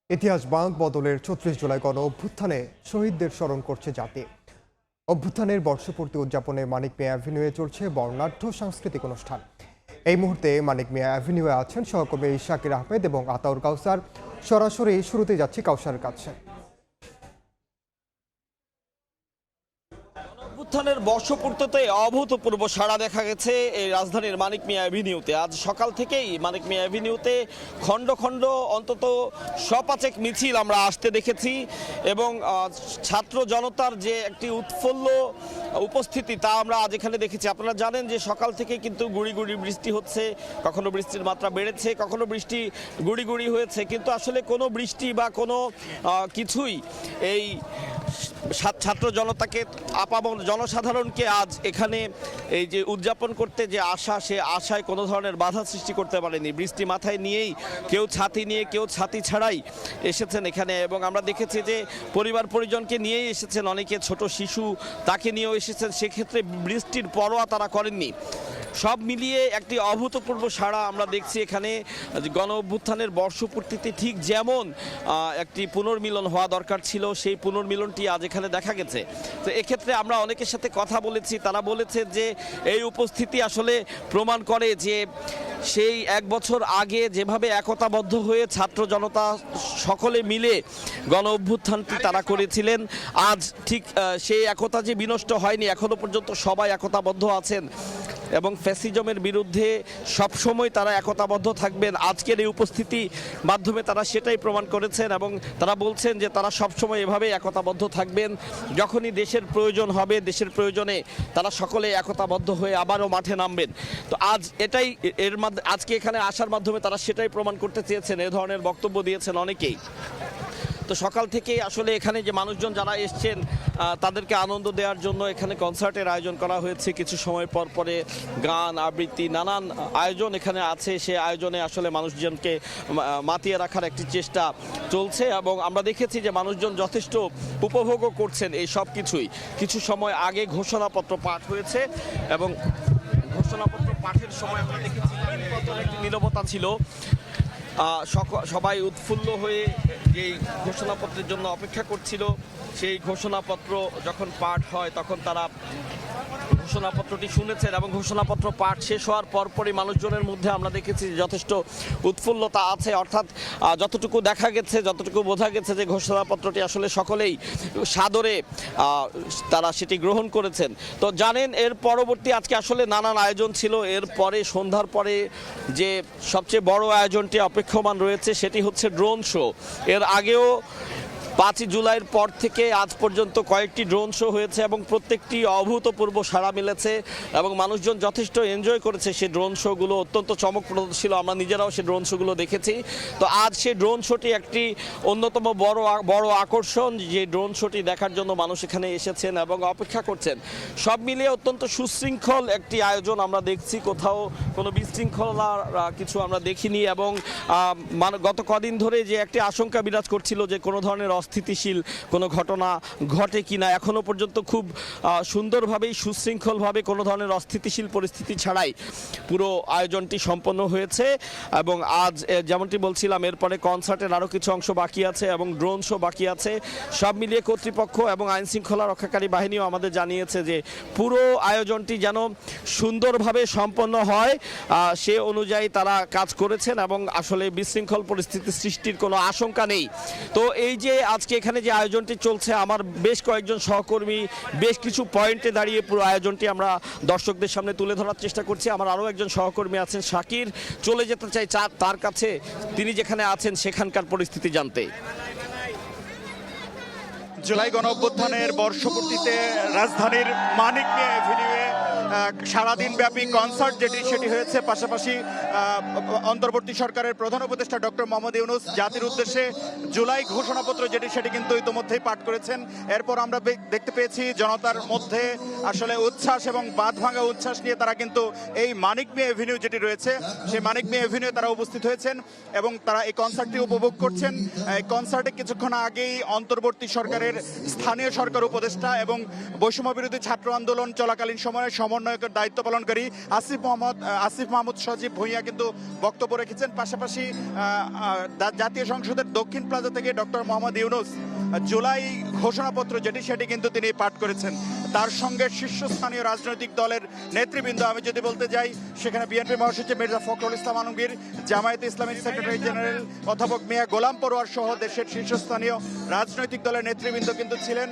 ইতিহাস বাঁক বদলের ৩৬ জুলাই গণ অভ্যুত্থানে শহীদদের স্মরণ করছে জাতি। অভ্যুত্থানের বর্ষপূর্তি উদযাপনে মানিক মিয়া অ্যাভিনিউয়ে চলছে বর্ণাঢ্য সাংস্কৃতিক অনুষ্ঠান। এই মুহূর্তে মানিক মিয়া অ্যাভিনিউয়ে আছেন সহকর্মী শাকির আহমেদ এবং আতাউর কাউসার। সরাসরি শুরুতে যাচ্ছি কাউসারের কাছে। অভ্যুত্থানের বর্ষপূর্তিতে অভূতপূর্ব সাড়া দেখা গেছে এই রাজধানীর মানিক মিয়া অ্যাভিনিউতে। আজ সকাল থেকেই মানিক মিয়া অ্যাভিনিউতে খণ্ড খণ্ড অন্তত শপাচেক মিছিল আমরা আসতে দেখেছি এবং ছাত্র জনতার যে একটি উৎফুল্ল উপস্থিতি তা আমরা আজ এখানে দেখেছি। আপনারা জানেন যে সকাল থেকে কিন্তু গুড়ি গুড়ি বৃষ্টি হচ্ছে, কখনো বৃষ্টির মাত্রা বেড়েছে, কখনো বৃষ্টি গুড়ি গুড়ি হয়েছে, কিন্তু আসলে কোনো বৃষ্টি বা কোনো কিছুই এই ছাত্র জনতাকে আপামর জনসাধারণকে আজ এখানে এই যে উদযাপন করতে যে আশা, সে আশায় কোনো ধরনের বাধা সৃষ্টি করতে পারেনি। বৃষ্টি মাথায় নিয়েই কেউ ছাতি নিয়ে, কেউ ছাতি ছাড়াই এসেছেন এখানে এবং আমরা দেখেছি যে পরিবার পরিজনকে নিয়েই এসেছেন, অনেকে ছোট শিশু তাকে নিয়েও এসেছেন, সেক্ষেত্রে বৃষ্টির পরোয়া তারা করেননি। সব মিলিয়ে একটি অভূতপূর্ব সাড়া আমরা দেখছি এখানে। গণ অভ্যুত্থানের বর্ষপূর্তিতে ঠিক যেমন একটি পুনর্মিলন হওয়া দরকার ছিল, সেই পুনর্মিলনটি আজ এখানে দেখা গেছে। তো এক্ষেত্রে আমরা অনেকের সাথে কথা বলেছি, তারা বলেছে যে এই উপস্থিতি আসলে প্রমাণ করে যে সেই এক বছর আগে যেভাবে একতাবদ্ধ হয়ে ছাত্র জনতা সকলে মিলে গণ অভ্যুত্থানটি তারা করেছিলেন, আজ ঠিক সেই একতা যে বিনষ্ট হয়নি, এখনো পর্যন্ত সবাই একতাবদ্ধ আছেন এবং ফ্যাসিজমের বিরুদ্ধে সবসময় তারা একতাবদ্ধ থাকবেন। আজকের এই উপস্থিতি মাধ্যমে তারা সেটাই প্রমাণ করেছেন এবং তারা বলছেন যে তারা সবসময় এভাবে একতাবদ্ধ থাকবেন। যখনই দেশের প্রয়োজন হবে, দেশের প্রয়োজনে তারা সকলে একতাবদ্ধ হয়ে আবারও মাঠে নামবেন। তো আজ এটাই আজকে এখানে আসার মাধ্যমে তারা সেটাই প্রমাণ করতে চেয়েছেন। এ ধরনের বক্তব্য দিয়েছেন অনেকেই। তো সকাল থেকেই আসলে এখানে যে মানুষজন যারা এসছেন তাদেরকে আনন্দ দেওয়ার জন্য এখানে কনসার্টের আয়োজন করা হয়েছে। কিছু সময় পর পরে গান আবৃত্তি নানান আয়োজন এখানে আছে। সে আয়োজনে আসলে মানুষজনকে মাতিয়ে রাখার একটি চেষ্টা চলছে এবং আমরা দেখেছি যে মানুষজন যথেষ্ট উপভোগও করছেন এই সব কিছুই। কিছু সময় আগে ঘোষণাপত্র পাঠ হয়েছে এবং ঘোষণাপত্র পাঠের সময় আমরা দেখেছি একটি নীরবতা ছিল। সবাই উৎফুল্ল হয়ে যেই ঘোষণাপত্রের জন্য অপেক্ষা করছিল, সেই ঘোষণাপত্র যখন পাঠ হয় তখন তারা ঘোষণাপত্রটি শুনেছেন এবং ঘোষণাপত্র পাঠ শেষ হওয়ার পরপরই মানুষজনের মধ্যে আমরা দেখেছি যথেষ্ট উৎফুল্লতা আছে। অর্থাৎ যতটুকু দেখা গেছে, যতটুকু বোঝা গেছে যে ঘোষণাপত্রটি আসলে সকলেই সাদরে তারা সেটি গ্রহণ করেছেন। তো জানেন এর পরবর্তী আজকে আসলে নানান আয়োজন ছিল। এর পরে সন্ধ্যার পরে যে সবচেয়ে বড় আয়োজনটি অপেক্ষমান রয়েছে সেটি হচ্ছে ড্রোন শো। এর আগেও 5 জুলাইয়ের পর থেকে আজ পর্যন্ত কয়েকটি ড্রোন শো হয়েছে এবং প্রত্যেকটি অভূতপূর্ব সাড়া মিলেছে এবং মানুষজন যথেষ্ট এনজয় করেছে। সেই ড্রোন শোগুলো অত্যন্ত চমকপ্রদ ছিল, আমরা নিজেরাও সেই ড্রোন শোগুলো দেখেছি। তো আজ সেই ড্রোন শোটি একটি অন্যতম বড় আকর্ষণ, যে ড্রোন শোটি দেখার জন্য মানুষ এখানে এসেছেন এবং অপেক্ষা করছেন। সব মিলিয়ে অত্যন্ত সুশৃঙ্খল একটি আয়োজন আমরা দেখছি, কোথাও কোনো বিশৃঙ্খলা কিছু আমরা দেখিনি এবং গত কদিন ধরে যে একটি আশঙ্কা বিরাজ করছিল যে কোনো ধরনের অস্থিতিশীল কোনো ঘটনা ঘটে কিনা, এখনো পর্যন্ত খুব সুন্দরভাবেই সুশৃঙ্খলভাবে কোনো ধরনের অস্থিতিশীল পরিস্থিতি ছাড়াই পুরো আয়োজনটি সম্পন্ন হয়েছে। এবং আজ যেমনটি বলছিলাম, এরপরে কনসার্টের আরও কিছু অংশ বাকি আছে এবং ড্রোন শো বাকি আছে। সব মিলিয়ে কর্তৃপক্ষ এবং আইন শৃঙ্খলা রক্ষাকারী বাহিনীও আমাদের জানিয়েছে যে পুরো আয়োজনটি যেন সুন্দরভাবে সম্পন্ন হয়, সে অনুযায়ী তারা কাজ করেছেন এবং আসলে বিশৃঙ্খল পরিস্থিতি সৃষ্টির কোনো আশঙ্কা নেই। তো এই যে আজকে এখানে যে আয়োজনটি চলছে, আমার বেশ কয়েকজন সহকর্মী বেশ কিছু পয়েন্টে দাঁড়িয়ে পুরো আয়োজনটি আমরা দর্শকদের সামনে তুলে ধরার চেষ্টা করছি। আমার আরও একজন সহকর্মী আছেন শাকির, চলে যেতে চাই তার কাছে, তিনি যেখানে আছেন সেখানকার পরিস্থিতি জানতে। জুলাই গণ অভ্যুত্থানের বর্ষপূর্তিতে রাজধানীর মানিক মিয়া অ্যাভিনিউয়ে সারাদিন ব্যাপী কনসার্ট সেটি হয়েছে। পাশাপাশি অন্তর্বর্তী সরকারের প্রধান উপদেষ্টা ডক্টর মোহাম্মদ ইউনূস জাতির উদ্দেশ্যে জুলাই ঘোষণাপত্র সেটি কিন্তু ইতোমধ্যেই পাঠ করেছেন। এরপর আমরা দেখতে পেয়েছি জনতার মধ্যে আসলে উচ্ছ্বাস এবং বাঁধ ভাঙা উচ্ছ্বাস নিয়ে তারা কিন্তু এই মানিক মিয়া অ্যাভিনিউ যেটি রয়েছে সেই মানিক মিয়া অ্যাভিনিউ তারা উপস্থিত হয়েছেন এবং তারা এই কনসার্টটি উপভোগ করছেন। এই কনসার্টে কিছুক্ষণ আগেই অন্তর্বর্তী সরকারের স্থানীয় সরকার উপদেষ্টা এবং বৈষম্য বিরোধী ছাত্র আন্দোলন চলাকালীন সময়ে সমন্বয়কের দায়িত্ব পালনকারী আসিফ মাহমুদ সজীব ভূঁইয়া কিন্তু বক্তব্য রেখেছেন। পাশাপাশি জাতীয় সংসদের দক্ষিণ প্লাজা থেকে ডক্টর মোহাম্মদ ইউনূস জুলাই ঘোষণাপত্র সেটি কিন্তু তিনি পাঠ করেছেন। তার সঙ্গে শীর্ষস্থানীয় রাজনৈতিক দলের নেতৃবৃন্দ, আমি যদি বলতে যাই, সেখানে বিএনপি মহাসচিব মির্জা ফখরুল ইসলাম আলমগীর, জামায়াতে ইসলামীর সেক্রেটারি জেনারেল অধ্যাপক মিয়া গোলাম পরোয়ার সহ দেশের শীর্ষস্থানীয় রাজনৈতিক দলের নেতৃবৃন্দ কিন্তু ছিলেন।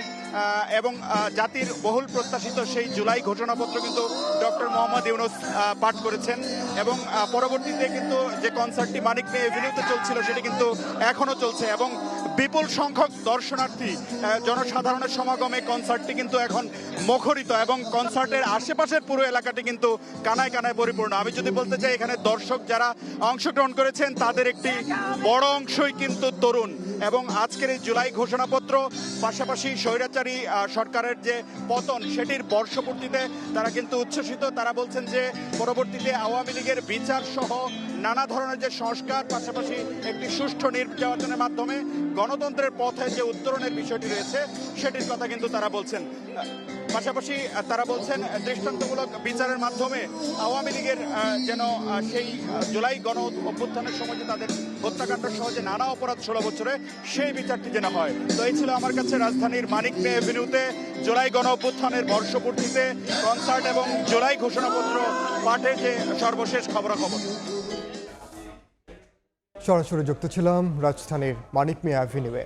এবং জাতির বহুল প্রত্যাশিত সেই জুলাই ঘোষণাপত্র কিন্তু ডক্টর মোহাম্মদ ইউনূস পাঠ করেছেন। এবং পরবর্তীতে কিন্তু যে কনসার্টটি মানিক মিয়া এভিনিউতে চলছিল সেটি কিন্তু এখনো চলছে এবং বিপুল সংখ্যক দর্শনার্থী জনসাধারণের সমাগমে কনসার্টটি কিন্তু এখন মুখরিত এবং কনসার্টের আশেপাশের পুরো এলাকাটি কিন্তু কানায় কানায় পরিপূর্ণ। আমি যদি বলতে চাই, এখানে দর্শক যারা অংশগ্রহণ করেছেন তাদের একটি বড় অংশই কিন্তু তরুণ। এবং আজকের এই জুলাই ঘোষণাপত্র পাশাপাশি স্বৈরাচারী সরকারের যে পতন সেটির বর্ষপূর্তিতে তারা কিন্তু উচ্ছ্বসিত। তারা বলছেন যে পরবর্তীতে আওয়ামী লীগের বিচার সহ নানা ধরনের যে সংস্কার, পাশাপাশি একটি সুষ্ঠু নির্বাচনের মাধ্যমে গণতন্ত্রের পথে যে উত্তরণের বিষয়টি রয়েছে সেটির কথা কিন্তু তারা বলছেন। পাশাপাশি তারা বলছেন দৃষ্টান্তমূলক বিচারের মাধ্যমে আওয়ামী লীগের যেন সেই জুলাই গণ অভ্যুত্থানের সময় যে তাদের হত্যাকাণ্ড সহ যে নানা অপরাধ 16 বছরে সেই বিচারটি যেন হয়। তো এই ছিল আমার কাছে রাজধানীর মানিক মিয়া এভিনিউতে জুলাই গণ অভ্যুত্থানের বর্ষপূর্তিতে কনসার্ট এবং জুলাই ঘোষণাপত্র পাঠের যে সর্বশেষ খবরাখবর। সরাসরি যুক্ত ছিলাম রাজধানীর মানিক মিয়া এভিনিউয়ে।